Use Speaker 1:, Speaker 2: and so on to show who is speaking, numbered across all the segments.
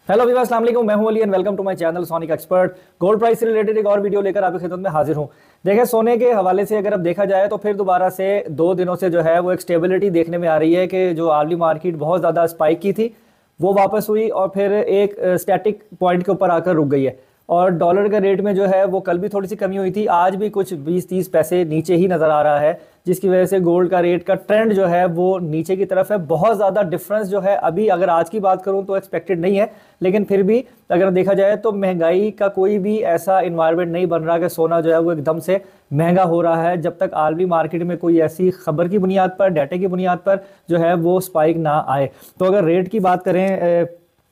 Speaker 1: Hello विवास, अस्सलाम वालेकुम। मैं हूं Ali and welcome to my channel sonic expert. Gold price से रिलेटेड एक और वीडियो लेकर आपकी खिदमत में हाजिर हूं। देखिए, सोने के हवाले से अगर अब देखा जाए तो फिर दोबारा से 2 दिनों से जो है वो एक स्टेबिलिटी देखने में आ रही है कि जो आर्ली मार्केट बहुत ज़्यादा स्पाइक की थी वो वापस हुई और फिर एक स्टैटिक पॉइंट के ऊपर आकर रुक गई है। और डॉलर के रेट में जो है वो कल भी थोड़ी सी कमी हुई थी, आज भी कुछ 20-30 पैसे नीचे ही नज़र आ रहा है, जिसकी वजह से गोल्ड का रेट का ट्रेंड जो है वो नीचे की तरफ है। बहुत ज़्यादा डिफरेंस जो है अभी अगर आज की बात करूं तो एक्सपेक्टेड नहीं है, लेकिन फिर भी अगर देखा जाए तो महंगाई का कोई भी ऐसा इन्वायरमेंट नहीं बन रहा कि सोना जो है वो एकदम से महंगा हो रहा है, जब तक आलमी मार्केट में कोई ऐसी खबर की बुनियाद पर, डाटे की बुनियाद पर जो है वो स्पाइक ना आए। तो अगर रेट की बात करें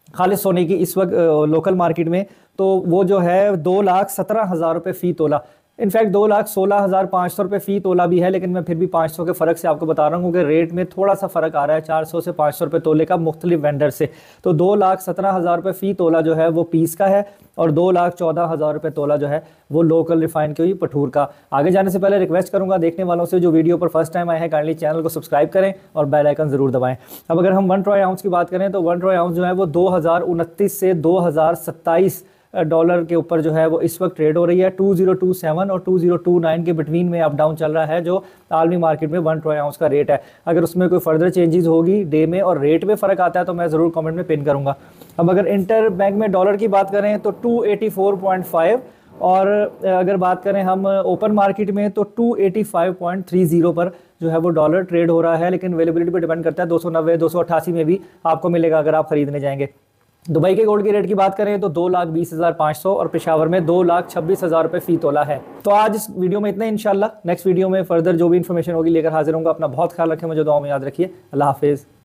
Speaker 1: खालिस सोने की इस वक्त लोकल मार्केट में, तो वो जो है 2,17,000 रुपये फ़ी तोला, इनफैक्ट 2,16,500 रुपये फ़ी तोला भी है, लेकिन मैं फिर भी 500 के फ़र्क से आपको बता रहा हूँ कि रेट में थोड़ा सा फ़र्क आ रहा है 400 से 500 रुपये तोले का मुख्तलिफ वेंडर से। तो 2,17,000 रुपये फ़ी तोला जो है वो पीस का है और 2,14,000 रुपये तोला जो है वो लोकल रिफाइंड की हुई पठूर का। आगे जाने से पहले रिक्वेस्ट करूंगा देखने वालों से जो वीडियो पर फर्स्ट टाइम आए हैं काइंडली चैनल को सब्सक्राइब करें और बेल आइकन ज़रूर दबाएं। अब अगर हम 1 ट्रॉय आउंस की बात करें तो 1 ट्रॉय आउंस जो है वो 2029 से 2027 डॉलर के ऊपर जो है वो इस वक्त ट्रेड हो रही है। 2027 और 2029 के बिटवीन में अप डाउन चल रहा है जो आलमी मार्केट में 1 ट्रॉय आउंस का रेट है। अगर उसमें कोई फर्दर चेंजेस होगी डे में और रेट में फ़र्क आता है तो मैं ज़रूर कमेंट में पिन करूंगा। अब अगर इंटर बैंक में डॉलर की बात करें तो 284.5 और अगर बात करें हम ओपन मार्केट में तो 285.30 पर जो है वो डॉलर ट्रेड हो रहा है, लेकिन अवेलेबिलिटी पर डिपेंड करता है। 290 288 में भी आपको मिलेगा अगर आप खरीदने जाएंगे। दुबई के गोल्ड की रेट की बात करें तो 2,20,500 और पेशावर में 2,26,000 रुपये फ़ी तोला है। तो आज इस वीडियो में इतना ही। इंशाल्लाह नेक्स्ट वीडियो में फर्दर जो भी इन्फॉर्मेशन होगी लेकर हाजिर होंगे। अपना बहुत ख्याल रखें, मुझे दुआ में याद रखिए। अल्लाह हाफिज़।